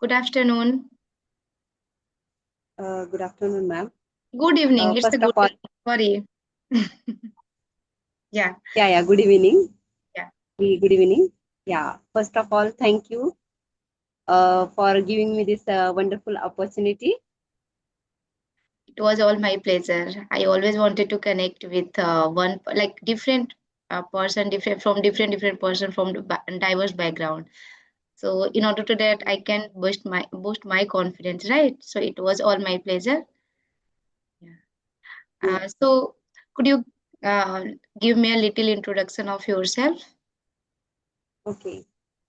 Good afternoon. Good afternoon, ma'am. Good evening. It's a First good of all, evening. Sorry. Yeah, yeah, good evening. yeah. Good evening. Yeah, first of all, thank you for giving me this wonderful opportunity. It was all my pleasure. I always wanted to connect with one like different person, different from different person from diverse background. So in order to that, I can boost my confidence, right? So it was all my pleasure. Yeah. Yeah. So could you uh, give me a little introduction of yourself? Okay.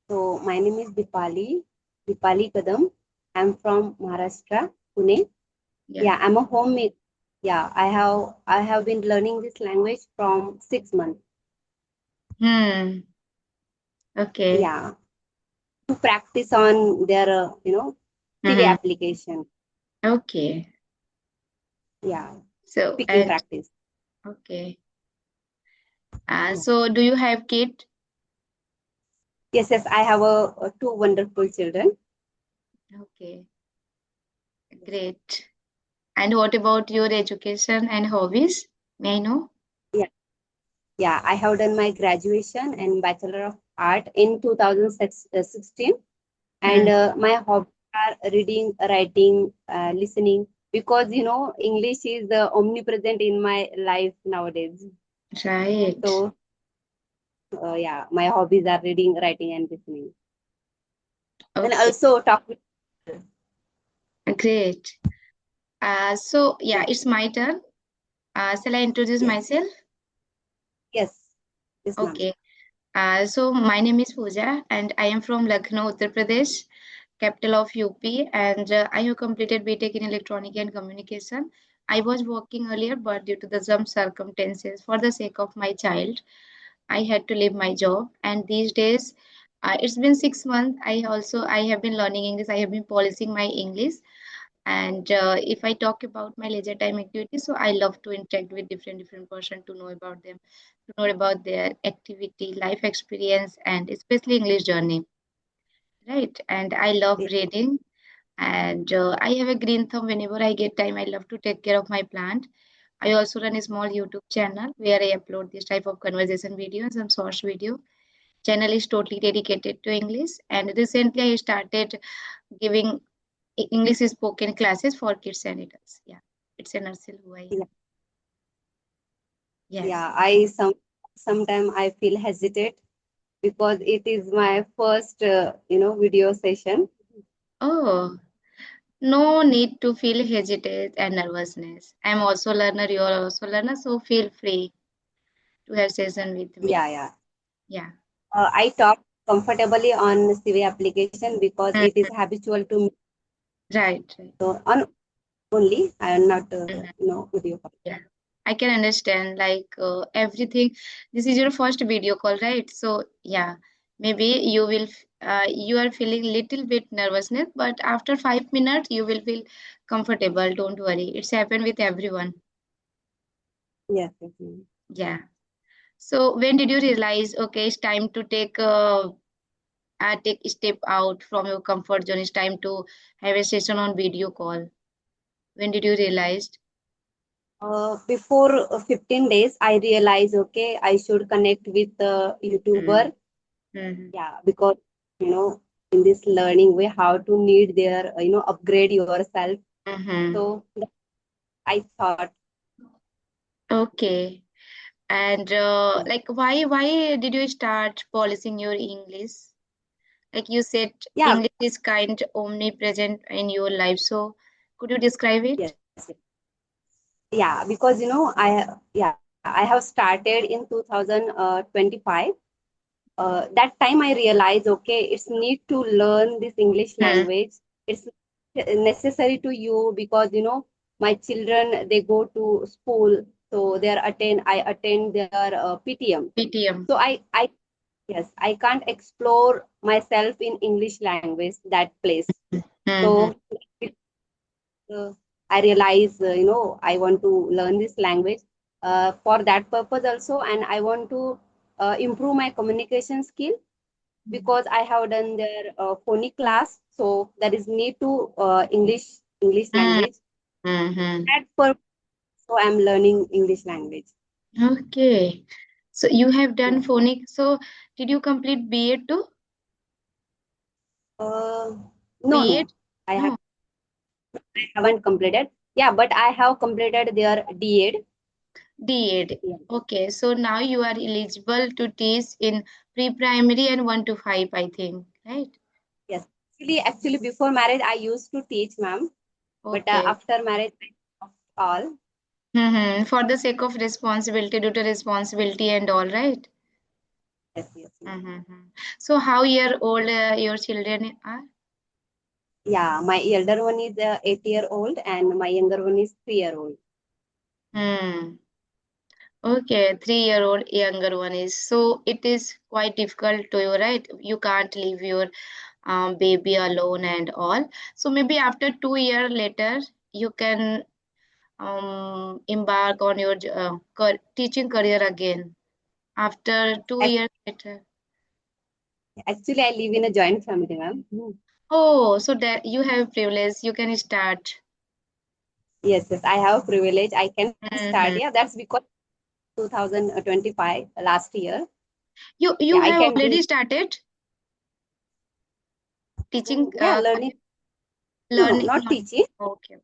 So my name is Dipali Kadam. I'm from Maharashtra, Pune. Yeah. Yeah, I'm a homemade. Yeah, I have been learning this language from 6 months. Hmm. Okay. Yeah, to practice on their CV Mm-hmm. application. Okay. Yeah, So speaking and practice. okay. Yeah. So do you have kid? Yes, yes, I have two wonderful children. Okay, great. And what about your education and hobbies? May I know? Yeah, yeah, I have done my graduation and Bachelor of Art in 2016, and Hmm. my hobbies are reading, writing, listening, because English is omnipresent in my life nowadays. Right. So, yeah, my hobbies are reading, writing, and listening, and Okay, also talk with people. great. So yeah, Yeah, it's my turn. Shall I introduce yes, myself? yes, yes, ma'am. Okay. So my name is Pooja and I am from Lucknow, Uttar Pradesh, capital of UP, and I have completed BTech in Electronic and Communication. I was working earlier, but due to the some circumstances, for the sake of my child, I had to leave my job. And these days, it's been 6 months. I have been learning English. I have been polishing my English. And if I talk about my leisure time activities, so I love to interact with different person to know about them, to know about their activity, life experience, and especially English journey. Right. And I love Yes, reading. And I have a green thumb. Whenever I get time, I love to take care of my plant. I also run a small YouTube channel where I upload this type of conversation videos and source video. Channel is totally dedicated to English. And recently, I started giving English spoken classes for kids and adults. Yeah, it's a nursery who I yeah, am. Yes. yeah. Sometimes I feel hesitate because it is my first video session. Oh, no need to feel hesitate and nervousness. I'm also learner. You are also learner, so feel free to have session with me. Yeah, yeah. Yeah. I talk comfortably on CV application because it is Mhm. habitual to me. Right. Right. So on only I am not Mhm. video call. Yeah. I can understand like everything. This is your first video call, right? So yeah, maybe you are feeling little bit nervousness, but after 5 minutes you will feel comfortable. Don't worry. It's happened with everyone. Yes, yes, ma'am. Yeah. So when did you realize, okay, it's time to take a step out from your comfort zone? It's time to have a session on video call. When did you realize? Before 15 days, I realized okay, I should connect with the Mm-hmm. YouTuber. Yeah, because in this learning way, how to need their upgrade yourself. Mm-hmm. So I thought, Okay. And yeah, like why did you start polishing your English? Like you said, yeah, English is kind omnipresent in your life. So could you describe it? yes, yes. Yeah, because I have started in 2025. That time I realized okay, it's need to learn this English Hmm. language. It's necessary to you because my children, they go to school, so I attend their PTM. PTM. So I yes, I can't explore myself in English language that place. Mm-hmm. So uh, I realize, I want to learn this language for that purpose also, and I want to improve my communication skill. because I have done their phonic class, so there is need to English Mm, language. mm-hmm. That purpose, so I'm learning English language. Okay. So you have done Yeah. phonics. So did you complete BA too? Uh, no, BA? no, I have No. I haven't completed. Yeah, but I have completed their DEd. DEd. Yeah. Okay. So now you are eligible to teach in pre-primary and 1 to 5, I think. Right? Yes. Actually, before marriage, I used to teach, ma'am. But Okay. after marriage, I stopped all. Mm-hmm. For the sake of responsibility, due to responsibility and all, right? Yes, yes, ma'am. Mm-hmm. So how year old your children are? Yeah, my elder one is 8 year old, and my younger one is 3 year old. Hmm. Okay, 3 year old younger one is. So it is quite difficult to you, right? You can't leave your baby alone and all. So maybe after 2 year later, you can embark on your teaching career again. After two Ac- years later. Actually, I live in a joint family, ma'am. Oh, so that you have privilege, you can start. Yes, yes, I have privilege. I can start. Mm-hmm. Yeah, that's because 2025 last year. You Yeah, I have can already do. started teaching Yeah, learning. No, no, learning. not No. teaching. Okay.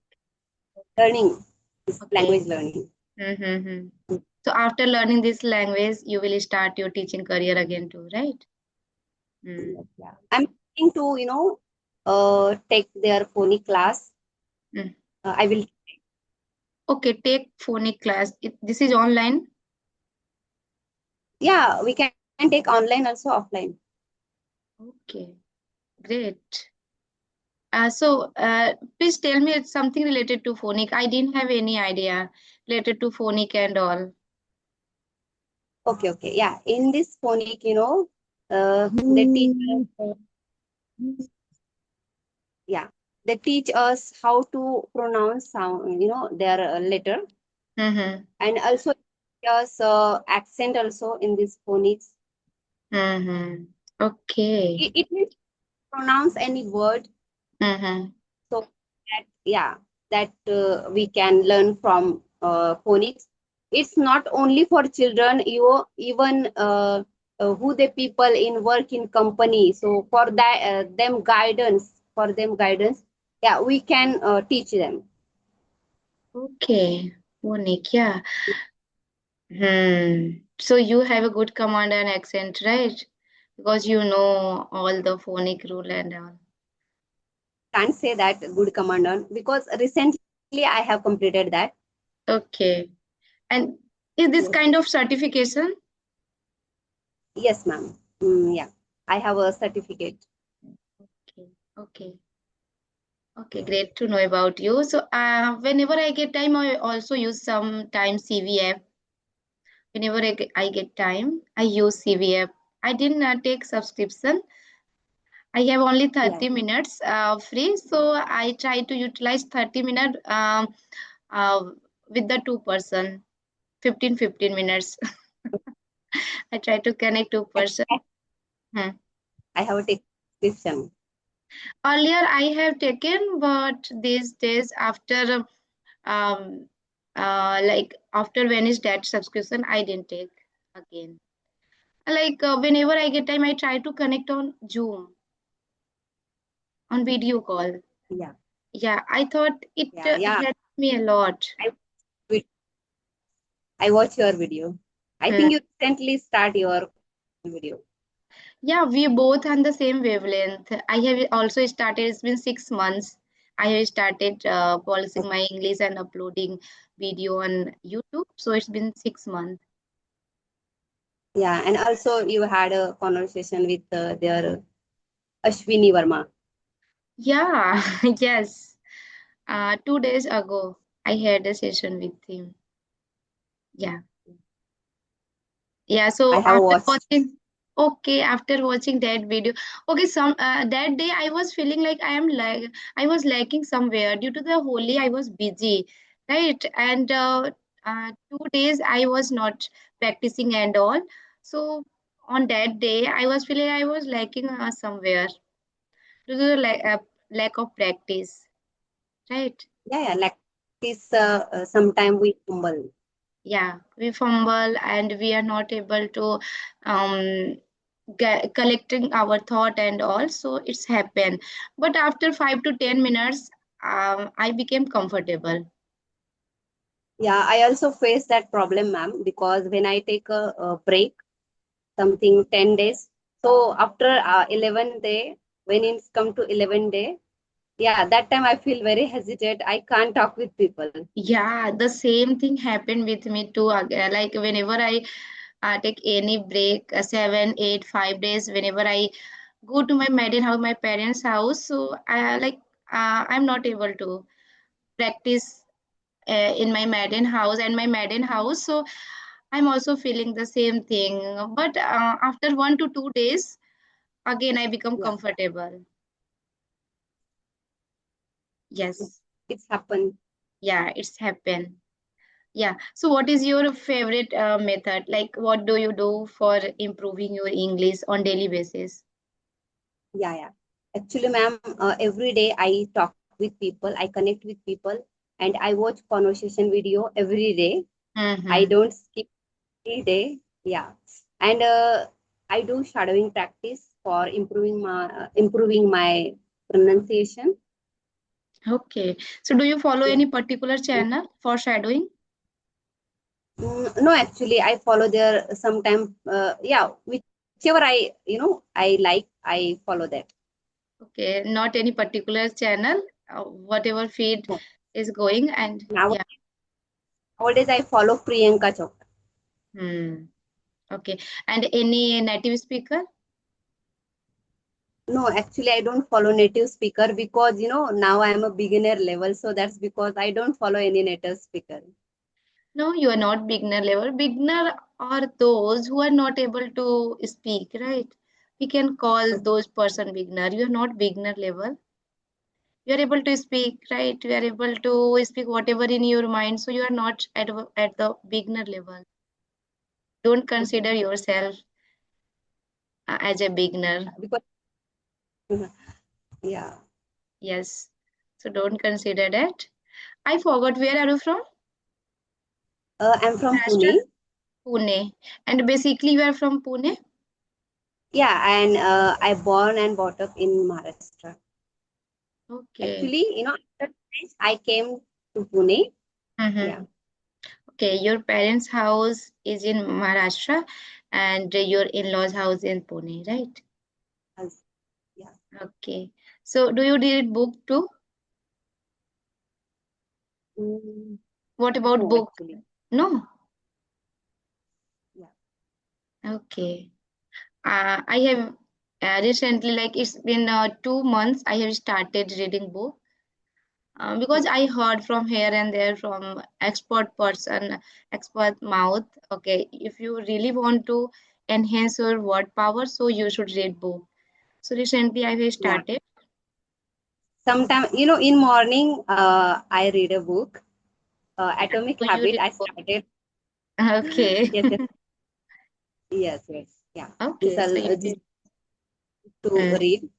Learning is Okay. language learning. Mm-hmm. So after learning this language, you will start your teaching career again too, right? Mm. Yes, yeah. I'm thinking to take their phonic class. Mm. I will. Okay, take phonic class. This is online. Yeah, we can take online also offline. Okay, great. Please tell me something related to phonic. I didn't have any idea related to phonic and all. Okay, okay. Yeah, in this phonic, they teach us, yeah, they teach us how to pronounce sound, their letter, Mm-hmm. and also teach us accent also in this phonics. Mm-hmm. Okay. It means pronounce any word, Mm-hmm. so that yeah, that we can learn from phonics. It's not only for children, even who the people in work in company. So for that them guidance, yeah, we can teach them. Okay. Phonic, yeah. Hmm. So you have a good command and accent, right? Because you know all the phonic rule and all. Can't say that good commander because recently I have completed that. Okay. And is this Yes, kind of certification? yes, ma'am. Yeah, I have a certificate. Okay. Okay. Okay. Great to know about you. So, whenever I get time, I also use some CV app. Whenever I get time, I use CV app. I didn't take subscription. I have only Yeah. 30 minutes free, so I try to utilize 30 minutes uh, with the two person, 15 minutes. I try to connect two person. Actually, Hmm. I have a description. Earlier I have taken, but these days after um like after Venice that subscription, I didn't take again. Like whenever I get time, I try to connect on Zoom on video call. Yeah, Yeah, I thought it yeah. helped me a lot. I I watch your video. I Hmm. think you recently start your video. Yeah, we both on the same wavelength. I have also started, it's been 6 months. I have started polishing my English and uploading video on YouTube. So it's been 6 months. Yeah, and also you had a conversation with their Ashwini Verma. Yeah, yes. 2 days ago, I had a session with him. Yeah. Yeah, I so have watched. after watching that video, okay, that day I was feeling like I was lacking somewhere due to the Holi. I was busy, right? And 2 days I was not practicing and all. So on that day, I was feeling I was lacking somewhere due to the lack of practice, right? Yeah, like this, sometime we fumble. Yeah, we fumble and we are not able to um, collecting our thought and all. So it's happened. But after 5 to 10 minutes, I became comfortable. Yeah, I also face that problem, ma'am, because when I take a break, something 10 days. So after 11 day, when it's come to 11 day, yeah, that time I feel very hesitate. I can't talk with people. Yeah, the same thing happened with me too. Like whenever I take any break, 7, 8, 5 days, whenever I go to my maiden house, my parents' house, so I'm not able to practice in my maiden house and my maiden house. So I'm also feeling the same thing. But after 1 to 2 days, again I become Yeah, comfortable. it- Yes, it's happened. yeah, it's happened. Yeah. So, what is your favorite method? Like, what do you do for improving your English on daily basis? Yeah, yeah. Actually, ma'am, every day I talk with people, I connect with people, and I watch conversation video every day. I Mm-hmm. don't skip any day. Yeah, and I do shadowing practice for improving my pronunciation. Okay. So, do you follow Yeah. any particular channel for shadowing? No, actually, I follow their sometime. Yeah, whichever I like, I follow that. Okay, not any particular channel. Whatever feed No. is going, and Now yeah. nowadays I follow Priyanka Chopra. Hmm. Okay. And any native speaker? No, actually, I don't follow native speaker because now I am a beginner level, so that's because I don't follow any native speaker. No, you are not beginner level. Beginner are those who are not able to speak, right? We can call Okay. those person beginner. You are not beginner level. You are able to speak, right? You are able to speak whatever in your mind, so you are not at the beginner level. Don't Okay. consider yourself as a beginner. Because yeah, Yes, so don't consider that. I forgot, where are you from? I'm from Maharashtra. Pune. Pune. And basically you are from Pune. Yeah, and I born and brought up in Maharashtra. Okay. Actually, after this, I came to Pune. Yeah, Mm-hmm. Okay, your parents house is in Maharashtra and your in-laws house in Pune, right? as- yeah. Okay, so do you read book too? Mm, What about no, book? actually, No. yeah, Okay. I have recently, like it's been 2 months, I have started reading book because yeah, I heard from here and there from expert person, expert mouth. Okay, if you really want to enhance your word power, so you should read book. So recently I have yeah. started. Sometimes, in morning, I read a book, Yeah, Atomic so you Habit. read I book. started. Okay. Yes, yes, yes, yes. Yeah, this Okay, so you this did. to read.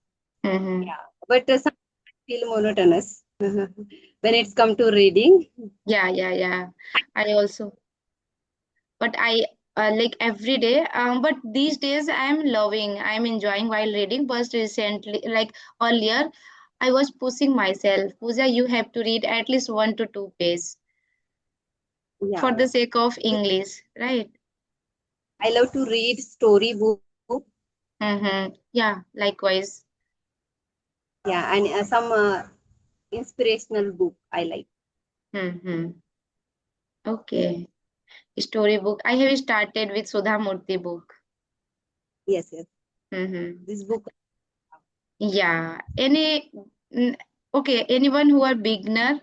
Mm-hmm. Yeah, but sometimes I feel monotonous when it's come to reading. Yeah, yeah, yeah. I also, but I like every day. But these days I'm enjoying while reading. But recently, like earlier, I was pushing myself. Pooja, you have to read at least 1 to 2 pages for Yeah, the yeah. sake of English, right? I love to read story book. Mm-hmm. Yeah, likewise. Yeah, and some inspirational book I like. Mm-hmm. Okay. Storybook. I have started with Sudha Murthy book. Yes, yes. Mm-hmm. This book. Yeah. Mm, okay, anyone who are beginner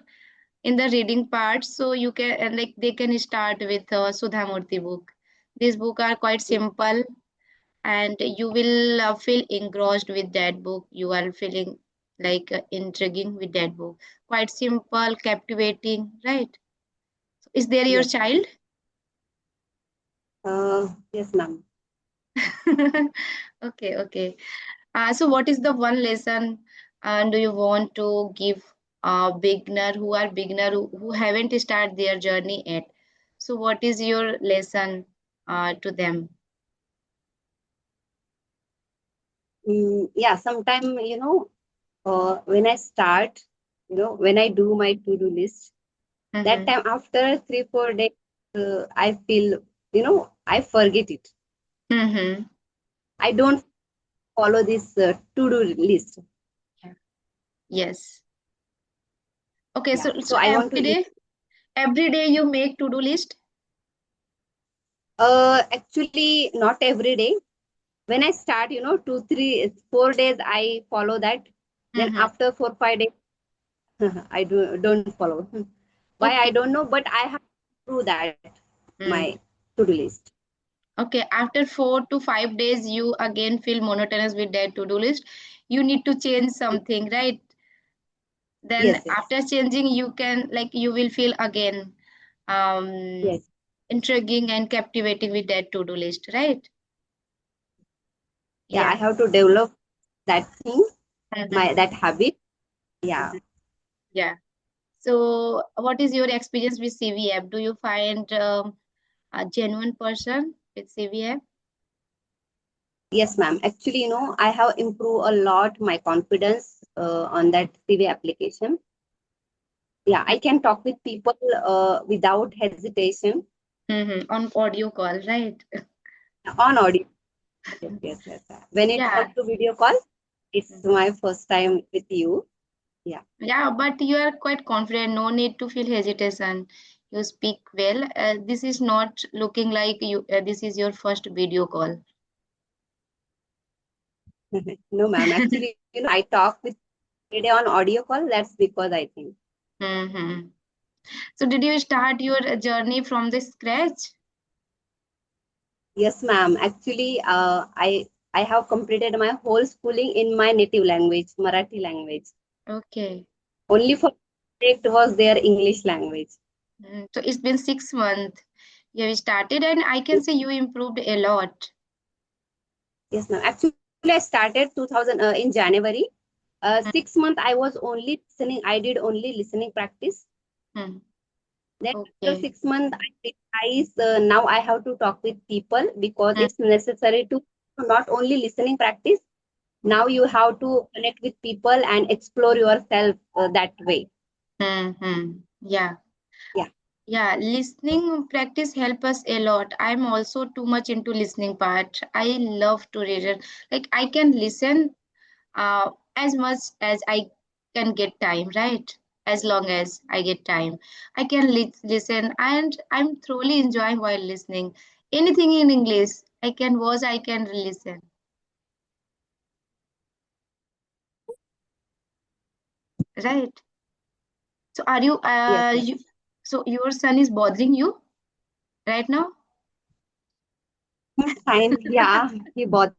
in the reading part, so you can like they can start with Sudha Murthy book. These book are quite simple, and you will feel engrossed with that book. You are feeling like intriguing with that book. Quite simple, captivating, right? Is there your Yes. child? Yes, ma'am. Okay, okay. So what is the one lesson do you want to give beginner who are beginner who haven't started their journey yet? So what is your lesson to them? Yeah, sometime, when I start, when I do my to-do list, that Mm-hmm. time after 3, 4 days, I feel, I forget it. Mm-hmm. I don't follow this to-do list. Yeah. Yes. Okay, Yeah. so So I want to, every day you make to-do list? actually not every day. When I start, 2, 3, 4 days, I follow that. Then Mm-hmm. after 4, 5 days, I don't follow. Why I Okay. don't know, but I have to do that my Mm. to-do list. Okay, after 4 to 5 days, you again feel monotonous with that to-do list. You need to change something, right? Then Yes, yes, after changing, you can like you will feel again um yes. intriguing and captivating with that to-do list, right? Yeah, I Yeah. have to develop that thing, my Mhm. that habit. Yeah. Yeah. So, what is your experience with CV app? Do you find a genuine person with CV app? Yes, ma'am. Actually, I have improved a lot my confidence on that CV application. Yeah, I can talk with people without hesitation Mm-hmm. On audio call, right? on audio. Yes, yes, yes. When it Yeah. comes to video call, it's my first time with you. Yeah. Yeah, but you are quite confident. No need to feel hesitation. You speak well. This is not looking like you. This is your first video call. No, ma'am. Actually, I talk with today on audio call. That's because I think. Mm-hmm. So, did you start your journey from the scratch? Yes, ma'am. Actually, I have completed my whole schooling in my native language, Marathi language. Okay. Only for subject was their English language. So, it's been 6 months. You have started, and I can say you improved a lot. Yes, ma'am. Actually, I started 2000 in January. 6 months I was only listening. I did only listening practice. Mm-hmm. Then after Okay. 6 months, I realized now I have to talk with people because Mm-hmm. it's necessary to not only listening practice. Now you have to connect with people and explore yourself that way. Mm-hmm. Yeah. Yeah. Yeah, listening practice help us a lot. I'm also too much into listening part. I love to read it. Like I can listen as much as I can get time, right? As long as I get time, I can listen, and I'm thoroughly enjoying while listening. Anything in English, I can watch, I can listen, right? So are you Yes, yes. so your son is bothering you right now? Fine. Yeah. He bought.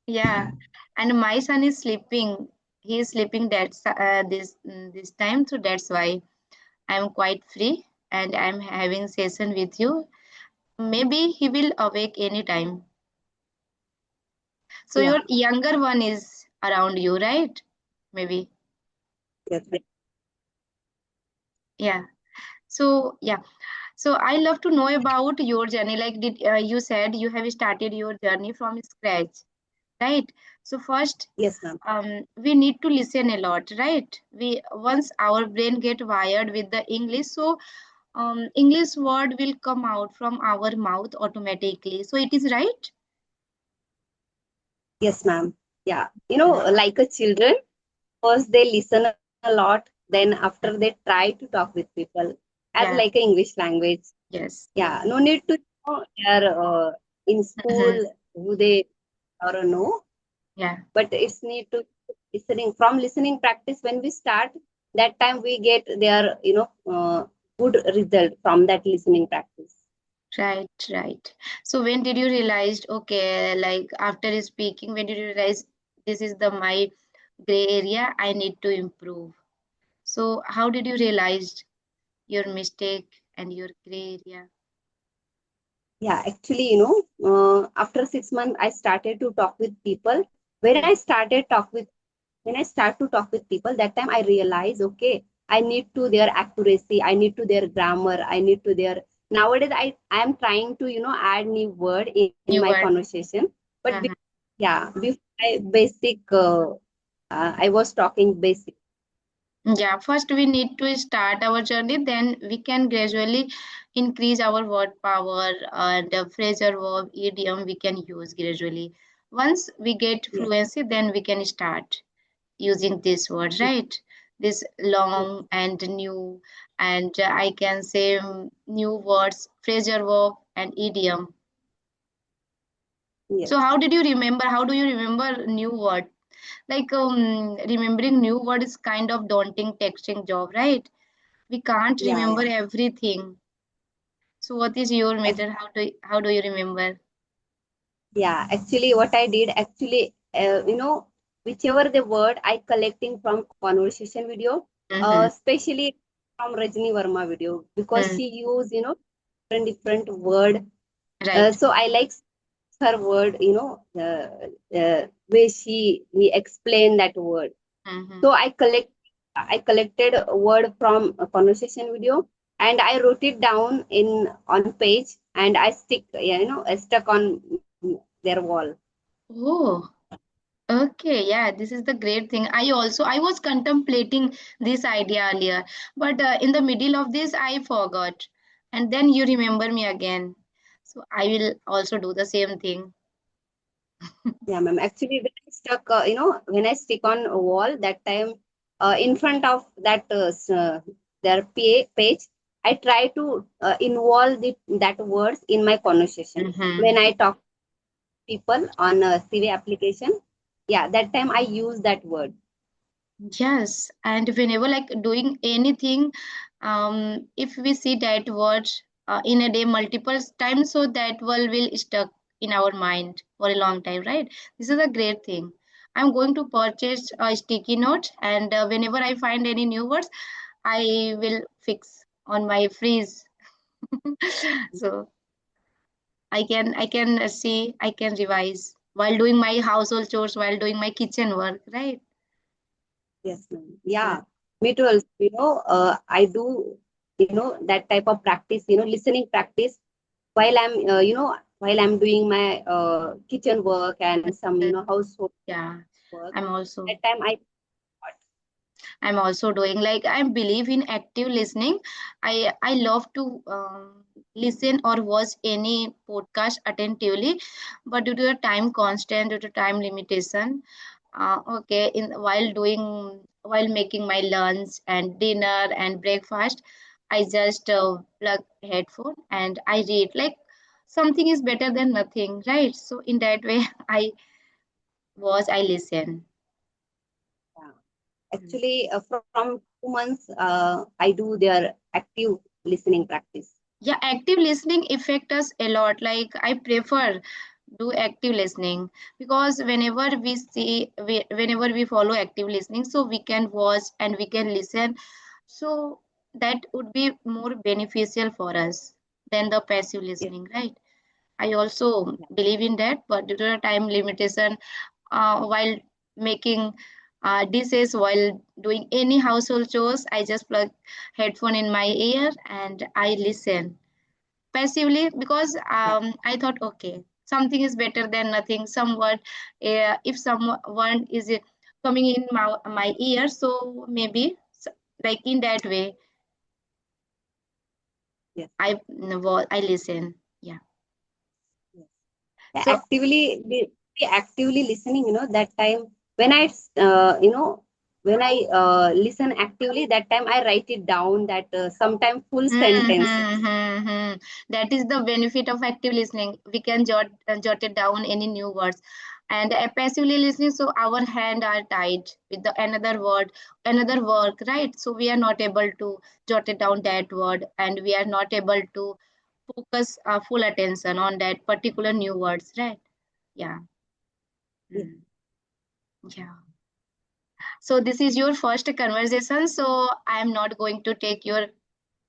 Yeah, and my son is sleeping. He is sleeping this time, so that's why I'm quite free and I'm having session with you. Maybe he will awake anytime. So Yeah. your younger one is around you, right? Maybe. Yes. Yes. Yeah. So yeah. So I love to know about your journey. Like did you said you have started your journey from scratch, right? So first Yes, ma'am. we need to listen a lot, right? We once our brain get wired with the English, so English word will come out from our mouth automatically. So it is right. Yes, ma'am. Yeah. Like a children, first they listen a lot. Then after they try to talk with people as like Yeah. a English language. Yes. Yeah. No need to they are in school Mhm. who they or no, Yeah. but it's need to listening practice. When we start, that time we get their good result from that listening practice. Right. Right. So when did you realize? Okay, like after speaking, when did you realize this is the my gray area? I need to improve. So how did you realize your mistake and your gray area? Yeah, actually, after 6 months, I started to talk with people. When I Mm. started talk with when I start to talk with people, that time I realize, okay, I need to their accuracy, I need to their grammar, I need to their nowadays I am trying to add new word in my New word. conversation. But Uh-huh. yeah, before I was talking basic. Yeah, first we need to start our journey, then we can gradually increase our word power and phrasal verb, idiom we can use gradually. Once we get Yes, fluency, then we can start using this word, right? This yes, long and new, and I can say new words, phrasal verb, and idiom. yes. So how did you remember? How do you remember new word? Like remembering new word is kind of daunting texting job, right? We can't Yeah, remember yeah. everything. So what is your method? How do you remember? Yeah, actually, what I did actually, whichever the word I collecting from conversation video, Mm-hmm. especially from Rajni Verma video, because Mm, she use different word. right. So I like her word, way we explain that word. Mm-hmm. So I collected a word from a conversation video and I wrote it down in on page and I I stuck on their wall. Oh, okay. Yeah, this is the great thing. I was contemplating this idea earlier, but in the middle of this, I forgot. And then you remember me again. So I will also do the same thing. Yeah, ma'am. Actually, when I stick on a wall, that time in front of that their page, I try to involve that words in my conversation. Mm-hmm. When I talk people on a CV application, yeah, that time I use that word. Yes, and whenever like doing anything, if we see that word in a day multiple times, so that word will stuck in our mind for a long time, right? This is a great thing. I'm going to purchase a sticky note, and whenever I find any new words, I will fix on my freeze. So I can see, I can revise while doing my household chores, while doing my kitchen work, right? Yes, ma'am. Yeah, me too. Also, I do, that type of practice, listening practice while I'm doing my kitchen work and some, Mm. household Yeah, work. I'm also That time I'm also doing like I believe in active listening. I love to listen or watch any podcast attentively, but due to the time constraint, due to time limitation, okay, in while making my lunch and dinner and breakfast, I just plug headphone and I read. Like something is better than nothing, right? So in that way, I listen. yeah. Actually, from 2 months, I do their active listening practice. Yeah, active listening affect us a lot. Like I prefer do active listening because whenever we follow active listening, so we can watch and we can listen, so that would be more beneficial for us than the passive Yes, listening, right? I also yeah, believe in that, but due to the time limitation, while making dishes, while doing any household chores, I just plug headphone in my ear and I listen passively because yeah, I thought, okay, something is better than nothing. Somewhat, if someone is coming in my ear, so maybe like in that way, yes, I listen. Yeah. yes. Yeah, So be actively listening, that time when when I listen actively, that time I write it down that sometime full sentences. that is the benefit of active listening. We can jot it down any new words, and passively listening. So our hand are tied with the another word, another work, right? So we are not able to jot it down that word, and we are not able to focus full attention on that particular new words, right? Yeah. Yeah. Mm. Yeah. So this is your first conversation. So I am not going to take your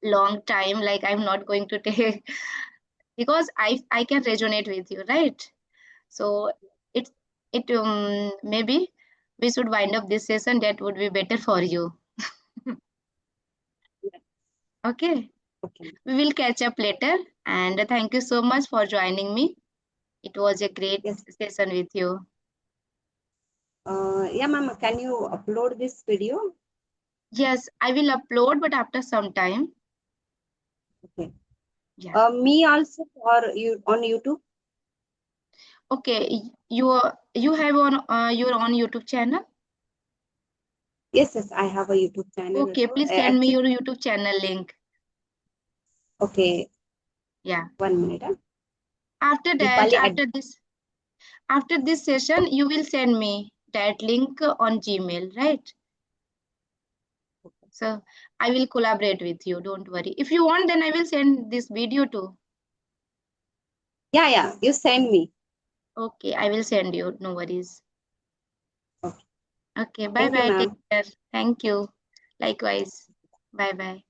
long time. Like I'm not going to take because I can resonate with you, right? So it maybe we should wind up this session. That would be better for you. Okay. Okay. We will catch up later. And thank you so much for joining me. It was a great Yes. session with you. Yeah, ma'am. Can you upload this video? Yes, I will upload, but after some time. Okay. Yeah. Me also for you on YouTube. Okay. You have on your own YouTube channel. Yes, yes. I have a YouTube channel Okay, also. please send me Actually, your YouTube channel link. okay. Yeah. 1 minute. After that, Dipali at after this session, you will send me that link on Gmail, right? So I will collaborate with you. Don't worry. If you want, then I will send this video too. yeah, yeah. You send me. Okay, I will send you. No worries. Okay. Okay, bye Thank you, bye. Take ma'am. care. Thank you. Likewise. Bye bye.